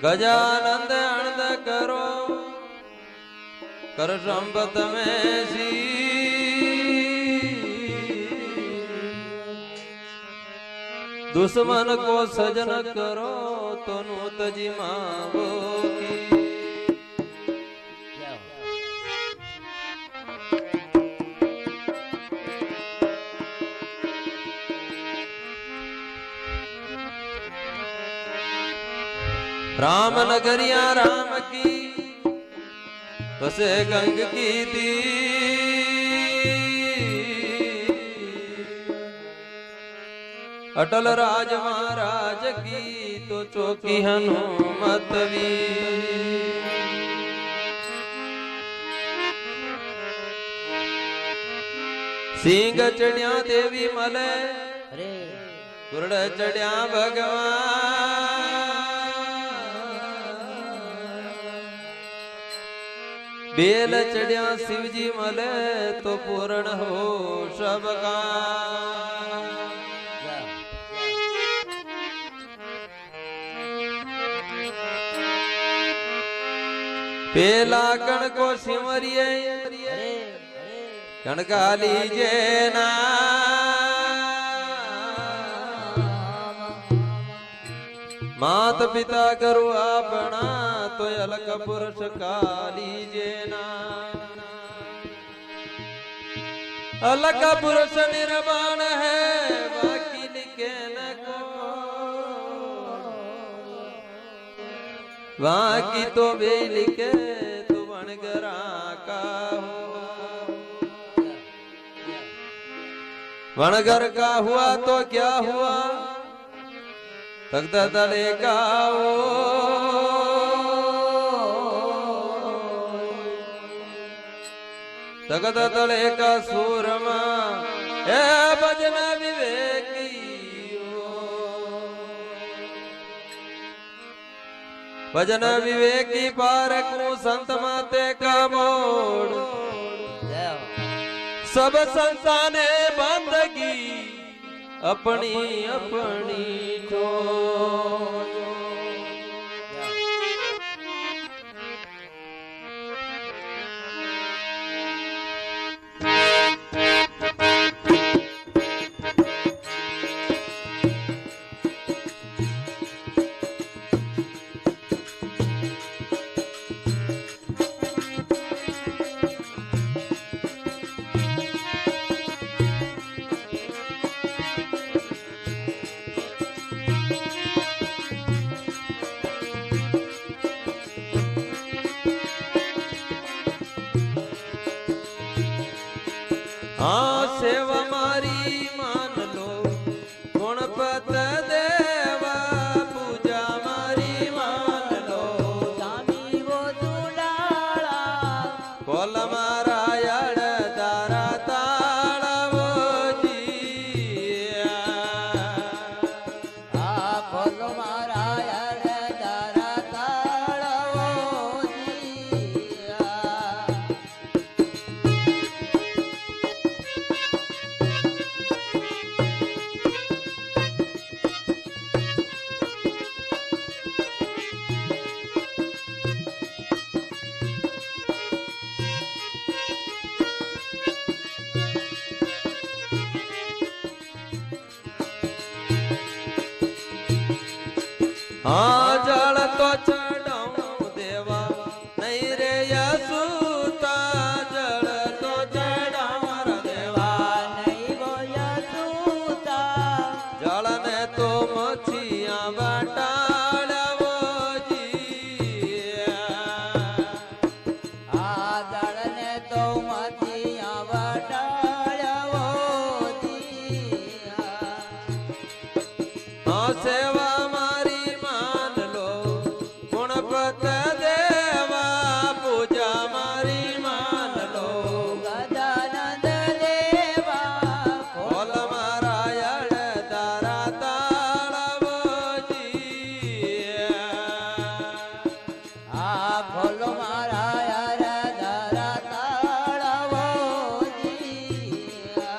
ગજાનંદ અણદ કરો કર સંપત મેં दुश्मन को सजन करो तो नूत जी मावो की। राम नगरिया राम की बसे गंग की दी अटल राज महाराज की तो चौकी हनुमत वीर। सिंह चढ़िया देवी मले गुरड़ चढ़िया भगवान बेल चढ़िया शिवजी मले तो पूर्ण हो सबका। पेला कण को सिमरिए कणकाली जे ना मात पिता करो अपना तो अलग पुरुष काली जे ना अलग पुरुष निर्वाण है बाकी लिखे न को बाकी तो वे लिखे तो वणगरा का वणगर का हुआ तो क्या हुआ तख्त तले का तख्त तले का सूरमा ए भजन विवेकी भजन विवेकी पारकू संत माते का मोड़ सब संताने बंदगी अपनी अपनी छोड़। हाँ सेवा मारी मान लो गुणपत देवा पूजा मारी मान लो स्वामी वो दुलाला कोल मारा याड़ दारा ताड़ा वो जिया कोल मारा याड़ दारा ताड़ा वो जिया। हाँ जल तो चढ़ाऊं देवा नहीं रे यसूता जल तो चढ़ाऊं देवा नहीं वो यसूता जल ने तो मछियां बटाड़ वो जिया जल ने तो मछियां बटाड़ वो जिया। हाँ सेवा देवा पूजा मारी मान लो गजानंद देवा खोल मारा याड़ तारा ताड़ा जिया खोल मारा याड़ तारा ताड़ा जिया।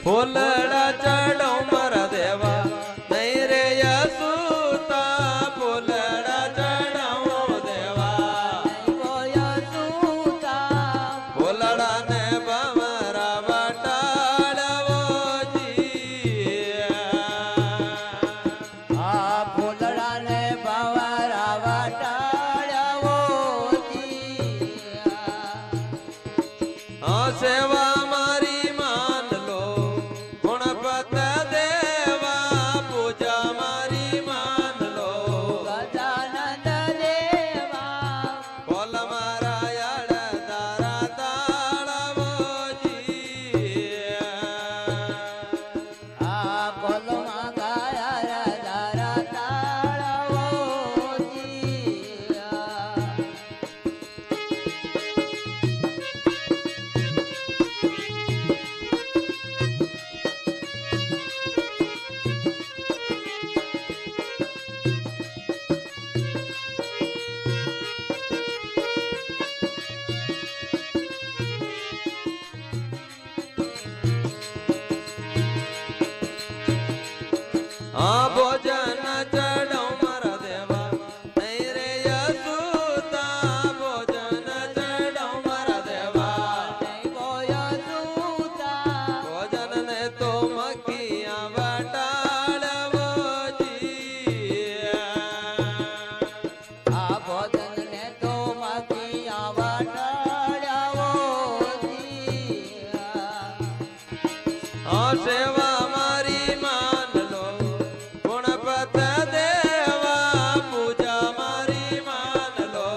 ફૂલડા ચડો મારા દેવા નહીં રે યસુતા ફૂલડા ચડાવો દેવા ફૂલડા ને ભમરા વટાડવો સેવા મારી માન લો ગુણપત દેવા પૂજા મારી માન લો ગજાનંદ દેવા બોલ મારા યાડ તારા તાળવો આ બોલમાં ગાયા દારા તાળવો આ ભોજન ચડો મારા દેવા નહીં રે યસુતા ભોજન ચડો મારા દેવા ભોજન ને તો મખિયા વટાડવો આ ભોજન ને તો મખિયા વટાડવો આ સેવા મારી માન લો ગુણપત દેવા પૂજા મારી માન લો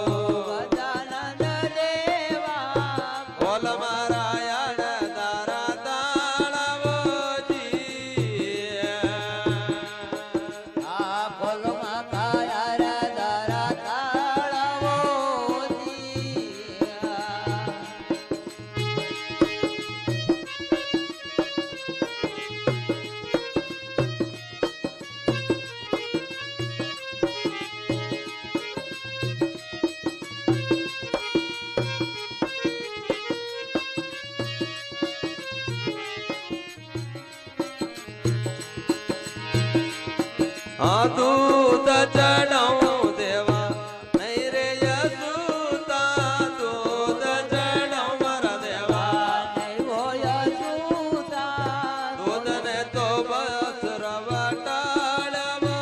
ગજાનંદ દેવા બોલ મારા યાડ તારા તાળવો આ બોલમાં ગાયા દારા તાળવો આ દૂધ ચડાવું દેવા નહીં રે યસુતા દૂધ ચડાવ મારા દેવા દૂધ ને તો બસ રવટાડવો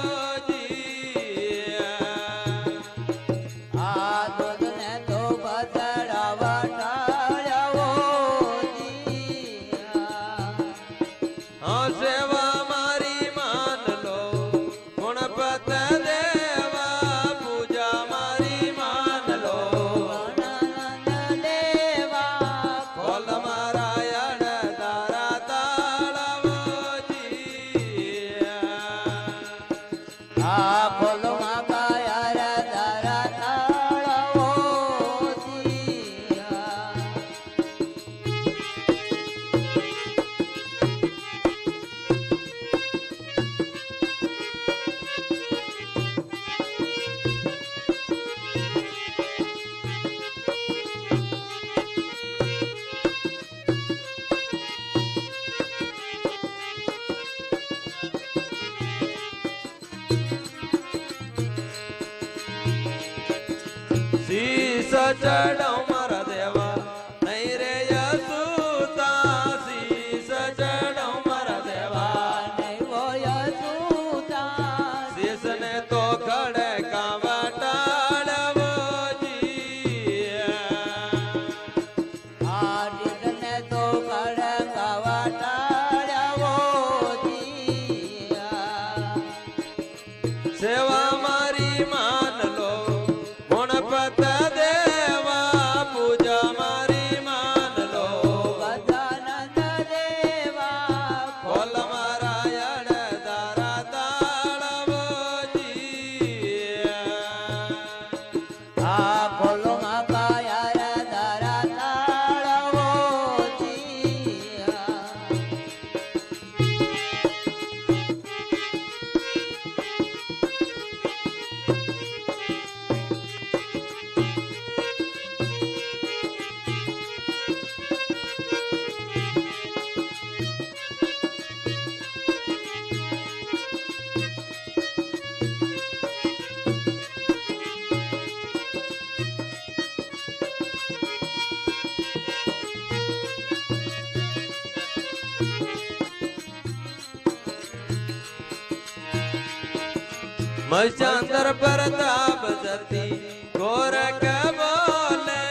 આ દૂધને તો બદડાવટાળવો આ સેવા મારી માન લો ગુણપત દેવા પૂજા મારી માન લો ગજાનંદ દેવા બોલ મારા યાડ તારા તાળવો આ બોલમાં ગાયા દારા તાળવો શીશ ચડો મારા દેવા નહીં રે યસુતા શીશ ચડો મારા દેવા શીશ ને તો ખડકા વટાડવો આ દીદને તો કડકા વટાળવો સેવા મારી માન લો ગુણપત દેવા मचांदर प्रताप जती गोरख बोले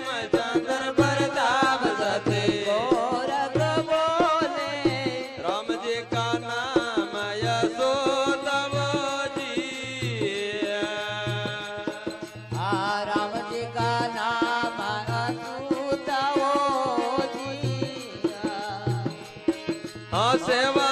मचांदर प्रताप जती गोरख बोले राम जी का नाम यशोदवो जी राम जी का नाम असूतवो जी हाँ सेवा